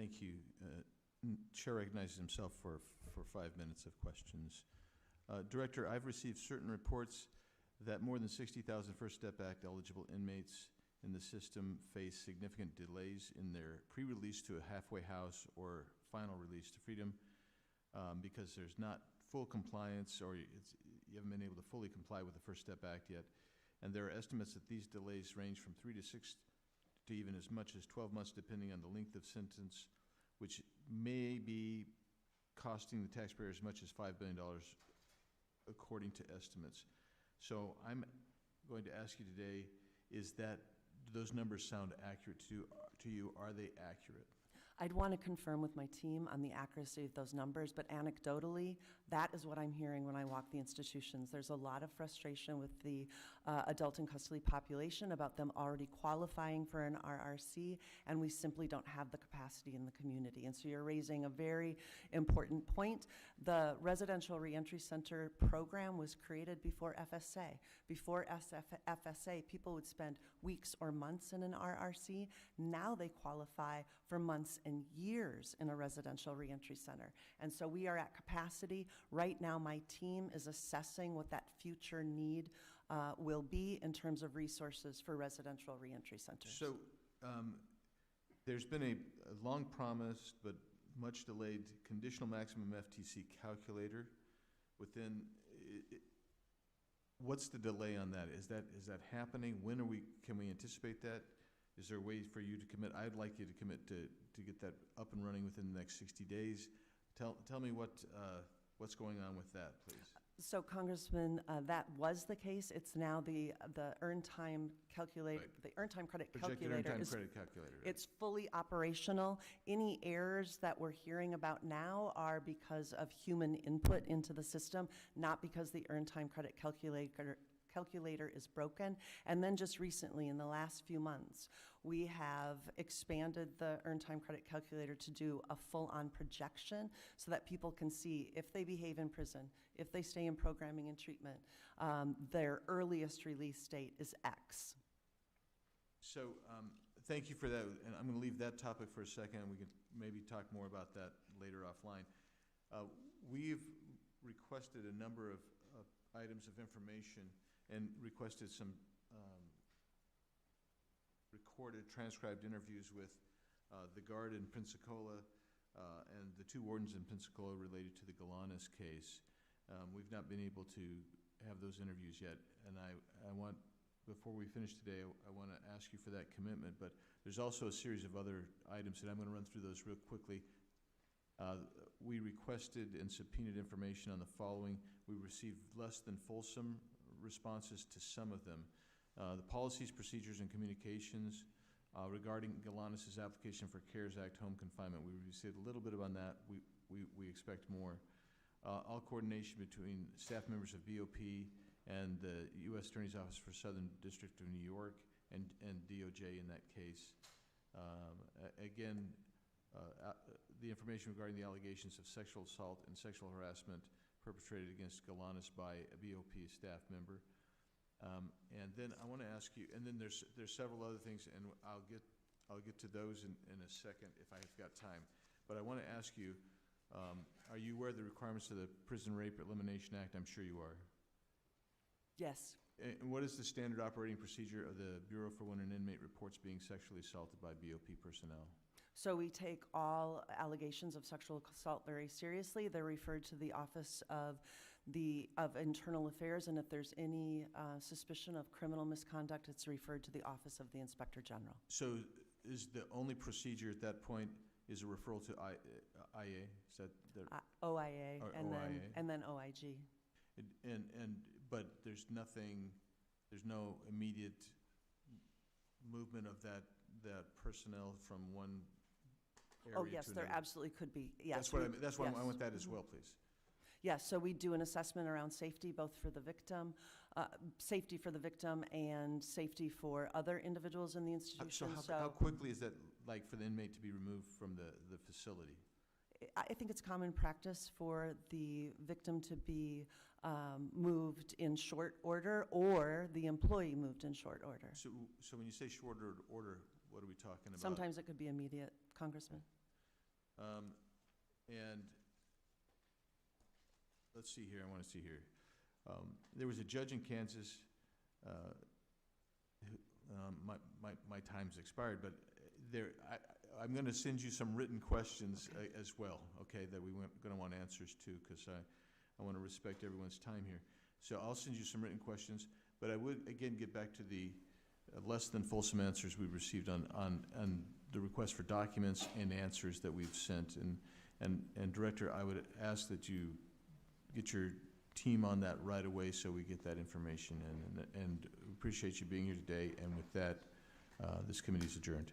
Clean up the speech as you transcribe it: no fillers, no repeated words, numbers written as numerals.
Thank you. Chair recognizes himself for 5 minutes of questions. Director, I've received certain reports that more than 60,000 First Step Act eligible inmates in the system face significant delays in their pre-release to a halfway house or final release to freedom because there's not full compliance, or you haven't been able to fully comply with the First Step Act yet. And there are estimates that these delays range from 3 to 6 to even as much as 12 months, depending on the length of sentence, which may be costing the taxpayer as much as $5 billion, according to estimates. So I'm going to ask you today, do those numbers sound accurate to you? Are they accurate? I'd want to confirm with my team on the accuracy of those numbers, but anecdotally, that is what I'm hearing when I walk the institutions. There's a lot of frustration with the adult in custody population about them already qualifying for an RRC, and we simply don't have the capacity in the community. And so you're raising a very important point. The Residential Reentry Center program was created before FSA. Before FSA, people would spend weeks or months in an RRC. Now they qualify for months and years in a residential reentry center. And so we are at capacity. Right now, my team is assessing what that future need will be in terms of resources for residential reentry centers. So there's been a long promised but much delayed conditional maximum FTC calculator within what's the delay on that? Is that happening? Can we anticipate that? Is there a way for you to commit? I'd like you to commit to get that up and running within the next 60 days. Tell me what's going on with that, please. So, Congressman, that was the case. It's now the earned time calculator, right. The earned time credit calculator. Right. It's fully operational. Any errors that we're hearing about now are because of human input into the system, not because the earned time credit calculator is broken. And then just recently, in the last few months, we have expanded the earned time credit calculator to do a full-on projection so that people can see if they behave in prison, if they stay in programming and treatment, their earliest release date is X. So thank you for that. And I'm going to leave that topic for a second. We can maybe talk more about that later offline. We've requested a number of items of information and requested some recorded, transcribed interviews with the guard in Pensacola and the 2 wardens in Pensacola related to the Galanis case. We've not been able to have those interviews yet, and I want, before we finish today, I want to ask you for that commitment, but there's also a series of other items, and I'm going to run through those real quickly. We requested and subpoenaed information on the following. We received less than fulsome responses to some of them. The policies, procedures, and communications regarding Galanis' application for CARES Act home confinement. We received a little bit on that. We expect more. All coordination between staff members of BOP and the U.S. Attorney's Office for Southern District of New York and DOJ in that case. Again, the information regarding the allegations of sexual assault and sexual harassment perpetrated against Galanis by a BOP staff member. And then I want to ask you, and then there's several other things, and I'll get to those in a second if I've got time. But I want to ask you, are you aware of the requirements of the Prison Rape Elimination Act? I'm sure you are. Yes. And what is the standard operating procedure of the Bureau for when an inmate reports being sexually assaulted by BOP personnel? So we take all allegations of sexual assault very seriously. They're referred to the Office of Internal Affairs, and if there's any suspicion of criminal misconduct, it's referred to the Office of the Inspector General. So is the only procedure at that point is a referral to IA? Is that the OIA, and OIA? then OIG. But there's no immediate movement of that personnel from one area. Oh yes, to there another. Absolutely could be. Yes, that's why I want that as well, please. Yes, so we do an assessment around safety, both for the victim, safety for the victim, and safety for other individuals in the institution. So how quickly is that, like, for the inmate to be removed from the facility? I think it's common practice for the victim to be moved in short order, or the employee moved in short order. So when you say short order, what are we talking about? Sometimes it could be immediate, Congressman. And let's see here, I want to see here. There was a judge in Kansas, my time's expired, but I'm going to send you some written questions as well, okay, that we're going to want answers to, because I want to respect everyone's time here. So I'll send you some written questions, but I would, again, get back to the less than fulsome answers we've received on the request for documents and answers that we've sent. And Director, I would ask that you get your team on that right away so we get that information in. And appreciate you being here today. And with that, this committee is adjourned.